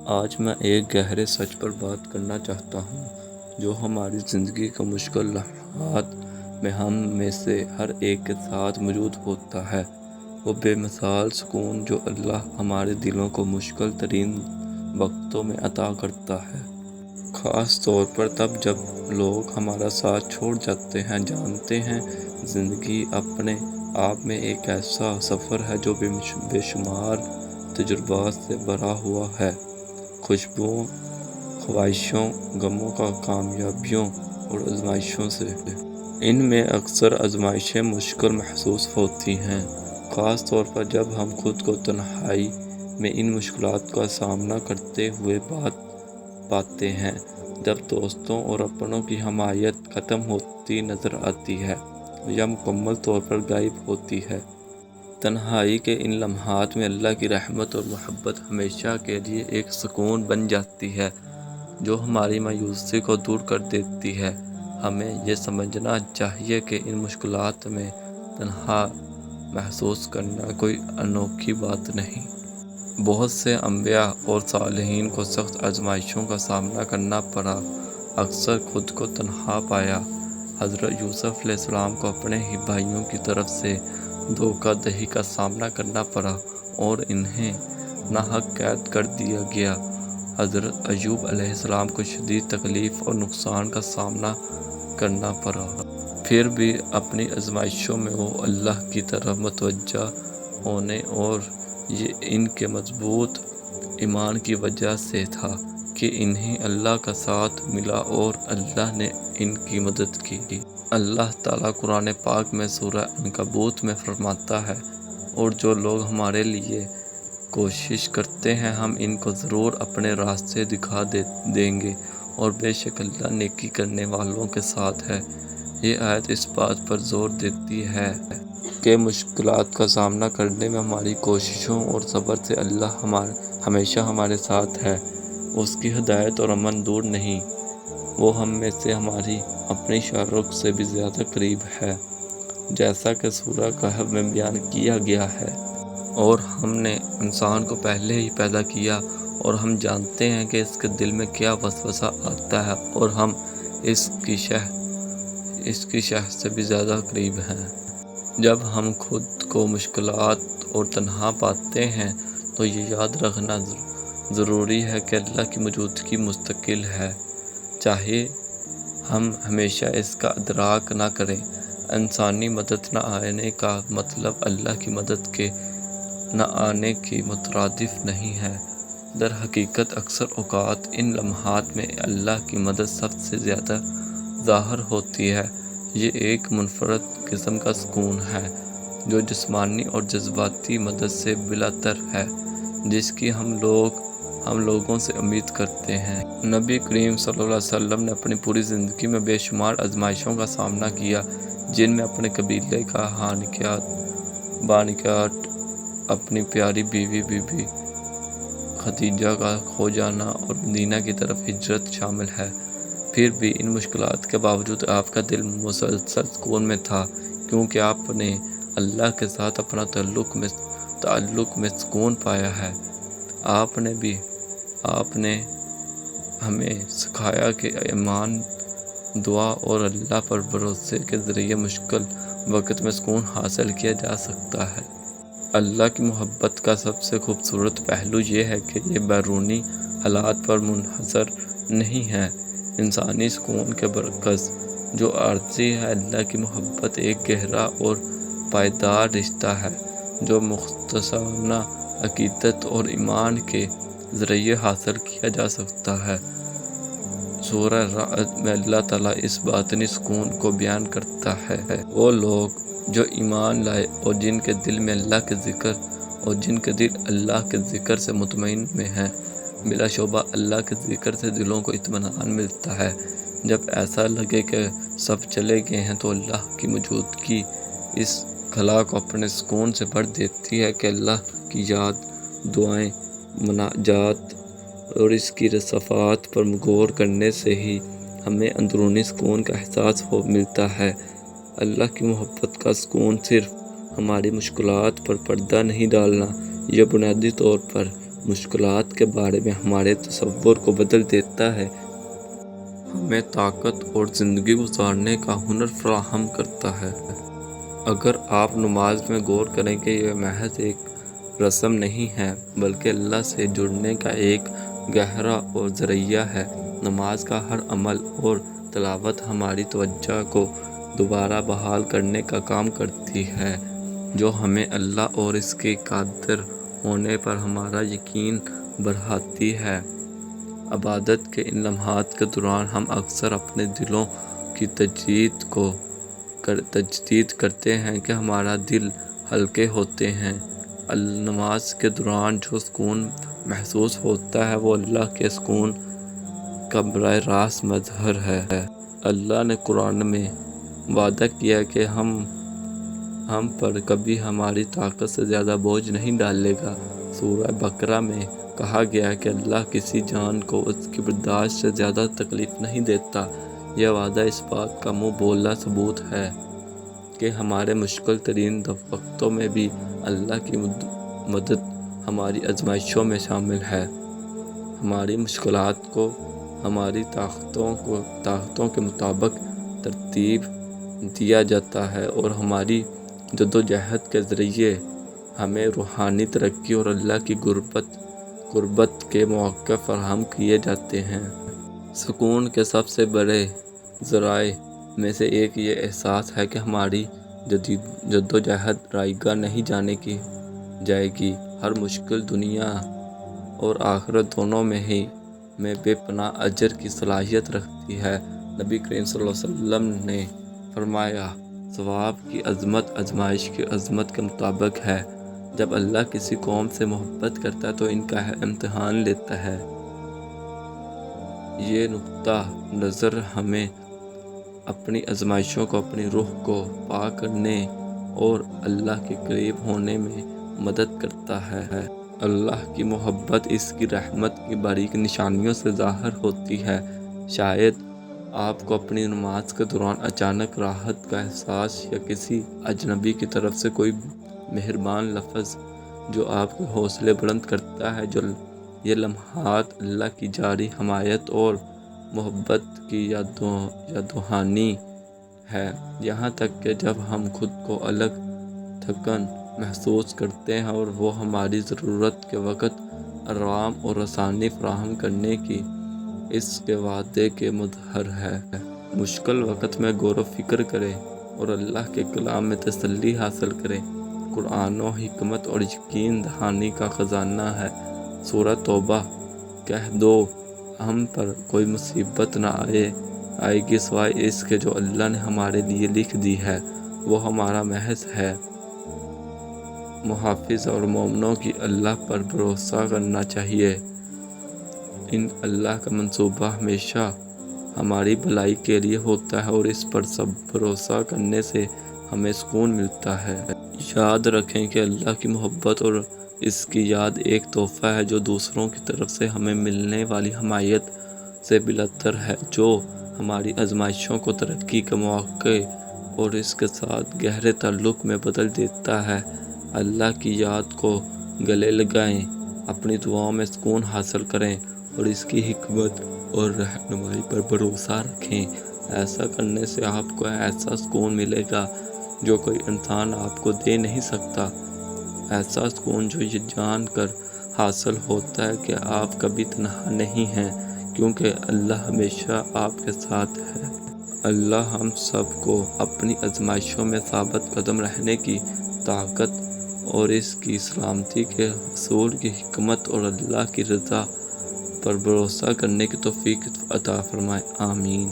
آج میں ایک گہرے سچ پر بات کرنا چاہتا ہوں جو ہماری زندگی کے مشکل لمحات میں ہم میں سے ہر ایک کے ساتھ موجود ہوتا ہے۔ وہ بے مثال سکون جو اللہ ہمارے دلوں کو مشکل ترین وقتوں میں عطا کرتا ہے، خاص طور پر تب جب لوگ ہمارا ساتھ چھوڑ جاتے ہیں۔ جانتے ہیں، زندگی اپنے آپ میں ایک ایسا سفر ہے جو بے شمار تجربات سے بھرا ہوا ہے، خوشیوں، خواہشوں، غموں، کامیابیوں اور آزمائشوں سے۔ ان میں اکثر آزمائشیں مشکل محسوس ہوتی ہیں، خاص طور پر جب ہم خود کو تنہائی میں ان مشکلات کا سامنا کرتے ہوئے پاتے ہیں، جب دوستوں اور اپنوں کی حمایت ختم ہوتی نظر آتی ہے یا مکمل طور پر غائب ہوتی ہے۔ تنہائی کے ان لمحات میں اللہ کی رحمت اور محبت ہمیشہ کے لیے ایک سکون بن جاتی ہے جو ہماری مایوسی کو دور کر دیتی ہے۔ ہمیں یہ سمجھنا چاہیے کہ ان مشکلات میں تنہا محسوس کرنا کوئی انوکھی بات نہیں۔ بہت سے انبیاء اور صالحین کو سخت آزمائشوں کا سامنا کرنا پڑا، اکثر خود کو تنہا پایا۔ حضرت یوسف علیہ السلام کو اپنے ہی بھائیوں کی طرف سے دھوکہ دہی کا سامنا کرنا پڑا اور انہیں ناحق قید کر دیا گیا۔ حضرت ایوب علیہ السلام کو شدید تکلیف اور نقصان کا سامنا کرنا پڑا، پھر بھی اپنی آزمائشوں میں وہ اللہ کی طرف متوجہ ہونے اور یہ ان کے مضبوط ایمان کی وجہ سے تھا کہ انہیں اللہ کا ساتھ ملا اور اللہ نے ان کی مدد کی۔ اللہ تعالیٰ قرآن پاک میں سورہ عنکبوت میں فرماتا ہے، اور جو لوگ ہمارے لیے کوشش کرتے ہیں ہم ان کو ضرور اپنے راستے دکھا دیں گے، اور بے شک اللہ نیکی کرنے والوں کے ساتھ ہے۔ یہ آیت اس بات پر زور دیتی ہے کہ مشکلات کا سامنا کرنے میں ہماری کوششوں اور صبر سے اللہ ہمیشہ ہمارے ساتھ ہے۔ اس کی ہدایت اور امن دور نہیں، وہ ہم میں سے ہماری اپنی شرح سے بھی زیادہ قریب ہے، جیسا کہ سورہ کہف میں بیان کیا گیا ہے۔ اور ہم نے انسان کو پہلے ہی پیدا کیا اور ہم جانتے ہیں کہ اس کے دل میں کیا وسوسہ آتا ہے، اور ہم اس کی شہ سے بھی زیادہ قریب ہیں۔ جب ہم خود کو مشکلات اور تنہا پاتے ہیں تو یہ یاد رکھنا ضروری ہے کہ اللہ کی موجودگی مستقل ہے، چاہے ہم ہمیشہ اس کا ادراک نہ کریں۔ انسانی مدد نہ آنے کا مطلب اللہ کی مدد کے نہ آنے کی مترادف نہیں ہے۔ در حقیقت اکثر اوقات ان لمحات میں اللہ کی مدد سب سے زیادہ ظاہر ہوتی ہے۔ یہ ایک منفرد قسم کا سکون ہے جو جسمانی اور جذباتی مدد سے بالاتر ہے، جس کی ہم لوگوں سے امید کرتے ہیں۔ نبی کریم صلی اللہ علیہ وسلم نے اپنی پوری زندگی میں بے شمار آزمائشوں کا سامنا کیا، جن میں اپنے قبیلے کا بانیکاٹ، اپنی پیاری بیوی بی بی خدیجہ کا کھو جانا اور مدینہ کی طرف ہجرت شامل ہے۔ پھر بھی ان مشکلات کے باوجود آپ کا دل مسلسل سکون میں تھا، کیونکہ آپ نے اللہ کے ساتھ اپنا تعلق میں سکون پایا ہے۔ آپ نے ہمیں سکھایا کہ ایمان، دعا اور اللہ پر بھروسے کے ذریعے مشکل وقت میں سکون حاصل کیا جا سکتا ہے۔ اللہ کی محبت کا سب سے خوبصورت پہلو یہ ہے کہ یہ بیرونی حالات پر منحصر نہیں ہے۔ انسانی سکون کے برعکس جو عارضی ہے، اللہ کی محبت ایک گہرا اور پائیدار رشتہ ہے جو مخلصانہ عقیدت اور ایمان کے ذریعے حاصل کیا جا سکتا ہے۔ سورہ رعد میں اللہ تعالیٰ اس باطنی سکون کو بیان کرتا ہے۔ وہ لوگ جو ایمان لائے اور جن کے دل اللہ کے ذکر سے مطمئن میں ہیں، بلا شبہ اللہ کے ذکر سے دلوں کو اطمینان ملتا ہے۔ جب ایسا لگے کہ سب چلے گئے ہیں تو اللہ کی موجودگی اس خلا کو اپنے سکون سے بھر دیتی ہے کہ اللہ کی یاد، دعائیں، مناجات اور اس کی صفات پر غور کرنے سے ہی ہمیں اندرونی سکون کا احساس ملتا ہے۔ اللہ کی محبت کا سکون صرف ہماری مشکلات پر پردہ نہیں ڈالنا، یہ بنیادی طور پر مشکلات کے بارے میں ہمارے تصور کو بدل دیتا ہے، ہمیں طاقت اور زندگی گزارنے کا ہنر فراہم کرتا ہے۔ اگر آپ نماز میں غور کریں کہ یہ محض ایک رسم نہیں ہے بلکہ اللہ سے جڑنے کا ایک گہرا اور ذریعہ ہے۔ نماز کا ہر عمل اور تلاوت ہماری توجہ کو دوبارہ بحال کرنے کا کام کرتی ہے، جو ہمیں اللہ اور اس کے قادر ہونے پر ہمارا یقین بڑھاتی ہے۔ عبادت کے ان لمحات کے دوران ہم اکثر اپنے دلوں کی تجدید کرتے ہیں کہ ہمارا دل ہلکے ہوتے ہیں۔ نماز کے دوران جو سکون محسوس ہوتا ہے وہ اللہ کے سکون کا براہ راست مظہر ہے۔ اللہ نے قرآن میں وعدہ کیا کہ ہم پر کبھی ہماری طاقت سے زیادہ بوجھ نہیں ڈالے گا۔ سورہ بقرہ میں کہا گیا کہ اللہ کسی جان کو اس کی برداشت سے زیادہ تکلیف نہیں دیتا۔ یہ وعدہ اس بات کا منہ بولا ثبوت ہے کہ ہمارے مشکل ترین وقتوں میں بھی اللہ کی مدد ہماری آزمائشوں میں شامل ہے۔ ہماری مشکلات کو ہماری طاقتوں کے مطابق ترتیب دیا جاتا ہے اور ہماری جدوجہد کے ذریعے ہمیں روحانی ترقی اور اللہ کی قربت کے مواقع فراہم کیے جاتے ہیں۔ سکون کے سب سے بڑے ذرائع میں سے ایک یہ احساس ہے کہ ہماری جدوجہد رائے گاہ نہیں جائے گی۔ ہر مشکل دنیا اور آخرت دونوں میں بے پناہ اجر کی صلاحیت رکھتی ہے۔ نبی کریم صلی اللہ علیہ وسلم نے فرمایا، ثواب کی عظمت آزمائش کی عظمت کے مطابق ہے۔ جب اللہ کسی قوم سے محبت کرتا ہے تو ان کا امتحان لیتا ہے۔ یہ نقطہ نظر ہمیں اپنی آزمائشوں کو اپنی روح کو پاک کرنے اور اللہ کے قریب ہونے میں مدد کرتا ہے۔ اللہ کی محبت اس کی رحمت کی باریک نشانیوں سے ظاہر ہوتی ہے۔ شاید آپ کو اپنی نماز کے دوران اچانک راحت کا احساس یا کسی اجنبی کی طرف سے کوئی مہربان لفظ جو آپ کے حوصلے بلند کرتا ہے۔ یہ لمحات اللہ کی جاری حمایت اور محبت کی یاد دہانی ہے، یہاں تک کہ جب ہم خود کو الگ تھکن محسوس کرتے ہیں اور وہ ہماری ضرورت کے وقت آرام اور آسانی فراہم کرنے کی اس کے وعدے کے مظہر ہے۔ مشکل وقت میں غور و فکر کریں اور اللہ کے کلام میں تسلی حاصل کریں۔ قرآن و حکمت اور یقین دہانی کا خزانہ ہے۔ سورہ توبہ، کہہ دو ہم پر کوئی مصیبت نہ آئے گی سوائے اس کے جو اللہ نے ہمارے لیے لکھ دی ہے، وہ ہمارا محض ہے۔ محافظ اور مومنوں کی اللہ پر بھروسہ کرنا چاہیے۔ اللہ کا منصوبہ ہمیشہ ہماری بھلائی کے لیے ہوتا ہے اور اس پر سب بھروسہ کرنے سے ہمیں سکون ملتا ہے۔ یاد رکھیں کہ اللہ کی محبت اور اس کی یاد ایک تحفہ ہے جو دوسروں کی طرف سے ہمیں ملنے والی حمایت سے بالاتر ہے، جو ہماری آزمائشوں کو ترقی کے مواقع اور اس کے ساتھ گہرے تعلق میں بدل دیتا ہے۔ اللہ کی یاد کو گلے لگائیں، اپنی دعاؤں میں سکون حاصل کریں اور اس کی حکمت اور رہنمائی پر بھروسہ رکھیں۔ ایسا کرنے سے آپ کو ایسا سکون ملے گا جو کوئی انسان آپ کو دے نہیں سکتا، ایسا سکون جو یہ جان کر حاصل ہوتا ہے کہ آپ کبھی تنہا نہیں ہیں، کیونکہ اللہ ہمیشہ آپ کے ساتھ ہے۔ اللہ ہم سب کو اپنی آزمائشوں میں ثابت قدم رہنے کی طاقت اور اس کی سلامتی کے حصول کی حکمت اور اللہ کی رضا پر بھروسہ کرنے کی توفیق عطا فرمائے۔ آمین۔